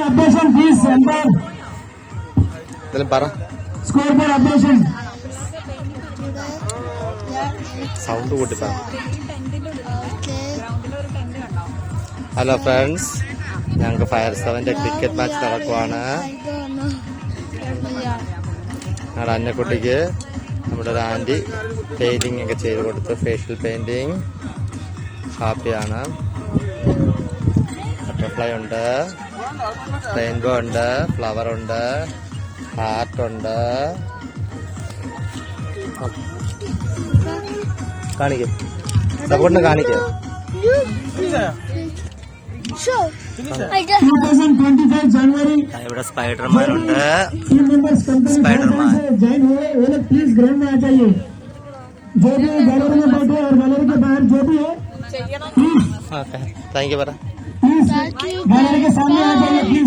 operation please enter. Score for operation. Sound good. Hello friends, ഞങ്ങൾക്ക് fire 7ന്റെ cricket match നടക്കുവാണ്. ഞങ്ങളുടെ അന്നക്കുട്ടിക്ക് നമ്മുടെ ഒരു ആന്റി പെയിന്റിംഗ് ഒക്കെ ചെയ്ത് കൊടുത്തു, ഫേഷ്യൽ പെയിന്റിങ്. ഹാപ്പിയാണ്. ബട്ടർഫ്ലൈ ഉണ്ട്, റെയിൻബോ ഉണ്ട്, ഫ്ലവർ ഉണ്ട്, ഹാർട്ട് ഉണ്ട്. കാണിക്കും, സപ്പോർട്ടിന് കാണിക്കും. 2025 January. ഇവിടെ സ്പൈഡർമാൻ ഉണ്ട്. टीम मेंबर्स स्पाइडरमैन से ज्वाइन हुए वो लोग प्लीज ग्राउंड में आ जाइए. जो भी गैलरी में बैठे और गैलरी के बाहर जो भी है प्लीज താങ്ക് യു പറ. प्लीज गैलरी के सामने आ जाइए प्लीज.